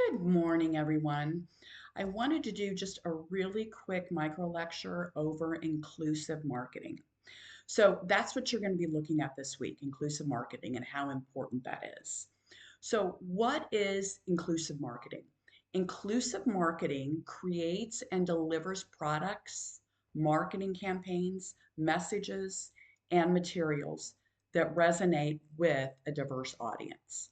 Good morning, everyone. I wanted to do just a really quick micro lecture over inclusive marketing. So that's what you're going to be looking at this week, inclusive marketing and how important that is. So what is inclusive marketing? Inclusive marketing creates and delivers products, marketing campaigns, messages, and materials that resonate with a diverse audience.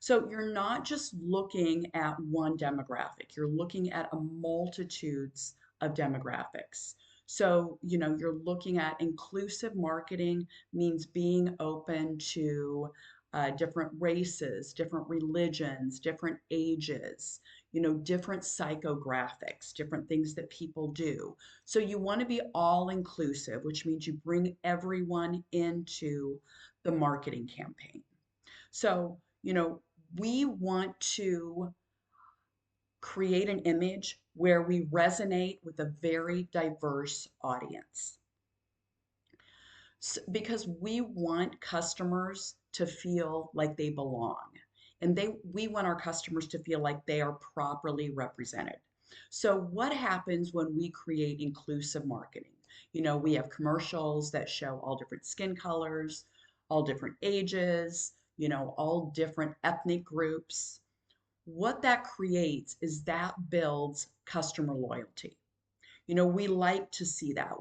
So you're not just looking at one demographic, you're looking at a multitudes of demographics. So, you're looking at inclusive marketing means being open to different races, different religions, different ages, different psychographics, different things that people do. So you want to be all inclusive, which means you bring everyone into the marketing campaign. So, we want to create an image where we resonate with a very diverse audience because we want customers to feel like they belong. And we want our customers to feel like they are properly represented. So what happens when we create inclusive marketing? We have commercials that show all different skin colors, all different ages, all different ethnic groups. What that creates is that builds customer loyalty. We like to see that.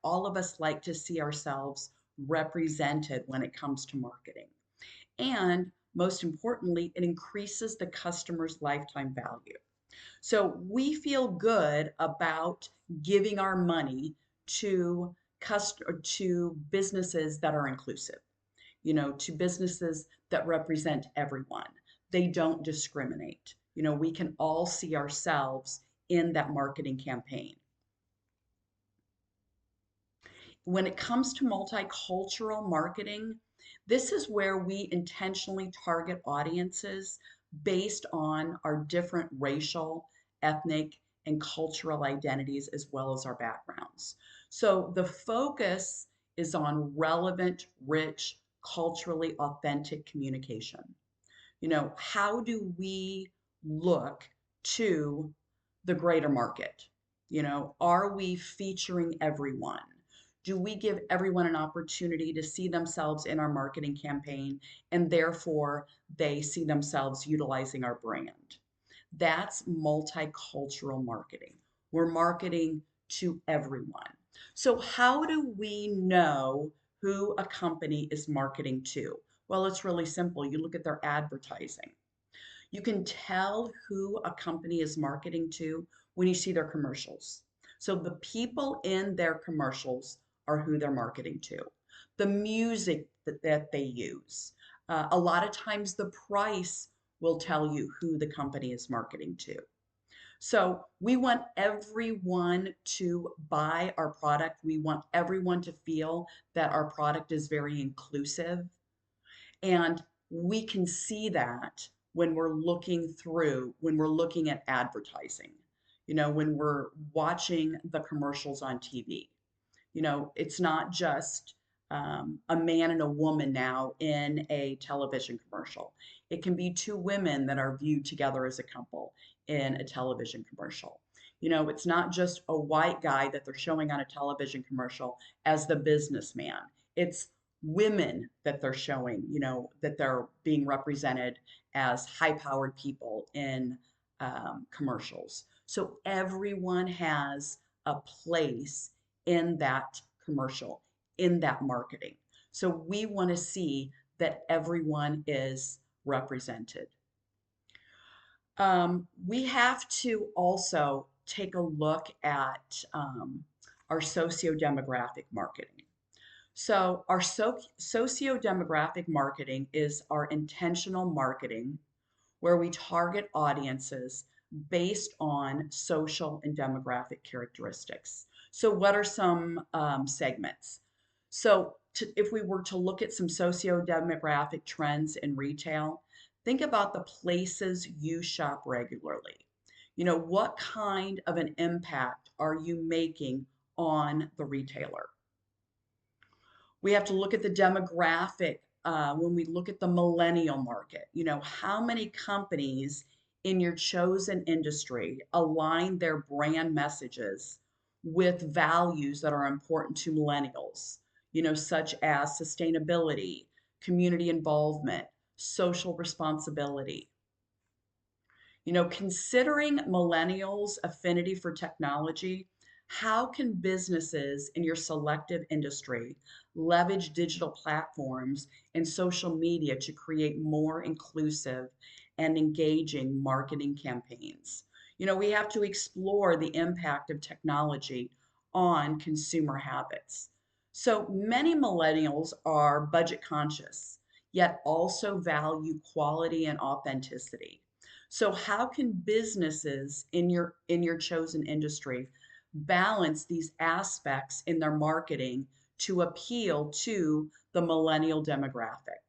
All of us like to see ourselves represented when it comes to marketing. And most importantly, it increases the customer's lifetime value. So we feel good about giving our money to to businesses that are inclusive, to businesses that represent everyone. They don't discriminate. We can all see ourselves in that marketing campaign. When it comes to multicultural marketing, this is where we intentionally target audiences based on our different racial, ethnic, and cultural identities as well as our backgrounds. So the focus is on relevant, rich, culturally authentic communication. How do we look to the greater market? Are we featuring everyone? Do we give everyone an opportunity to see themselves in our marketing campaign and therefore they see themselves utilizing our brand? That's multicultural marketing. We're marketing to everyone. So, how do we know who a company is marketing to? Well, it's really simple. You look at their advertising. You can tell who a company is marketing to when you see their commercials. So the people in their commercials are who they're marketing to. The music that they use. A lot of times the price will tell you who the company is marketing to. So we want everyone to buy our product. We want everyone to feel that our product is very inclusive. And we can see that when we're looking at advertising, when we're watching the commercials on TV. It's not just a man and a woman now in a television commercial. It can be two women that are viewed together as a couple in a television commercial. It's not just a white guy that they're showing on a television commercial as the businessman. It's women that they're showing, that they're being represented as high powered people in commercials. So everyone has a place in that commercial, in that marketing. So we want to see that everyone is represented. We have to also take a look at our socio-demographic marketing. So our socio-demographic marketing is our intentional marketing where we target audiences based on social and demographic characteristics. So what are some segments? So if we were to look at some socio-demographic trends in retail, think about the places you shop regularly. What kind of an impact are you making on the retailer? We have to look at the demographic when we look at the millennial market. How many companies in your chosen industry align their brand messages with values that are important to millennials, such as sustainability, community involvement, social responsibility. Considering millennials' affinity for technology, how can businesses in your selective industry leverage digital platforms and social media to create more inclusive and engaging marketing campaigns? We have to explore the impact of technology on consumer habits. So many millennials are budget conscious, yet also value quality and authenticity. So how can businesses in your chosen industry balance these aspects in their marketing to appeal to the millennial demographic?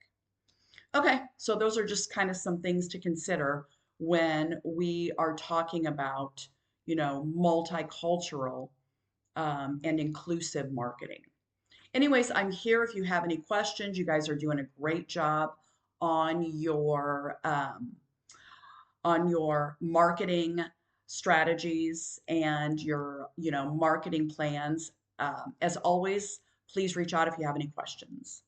Okay, so those are just kind of some things to consider when we are talking about, multicultural and inclusive marketing. Anyways, I'm here if you have any questions. You guys are doing a great job on your marketing strategies and your marketing plans. As always, please reach out if you have any questions.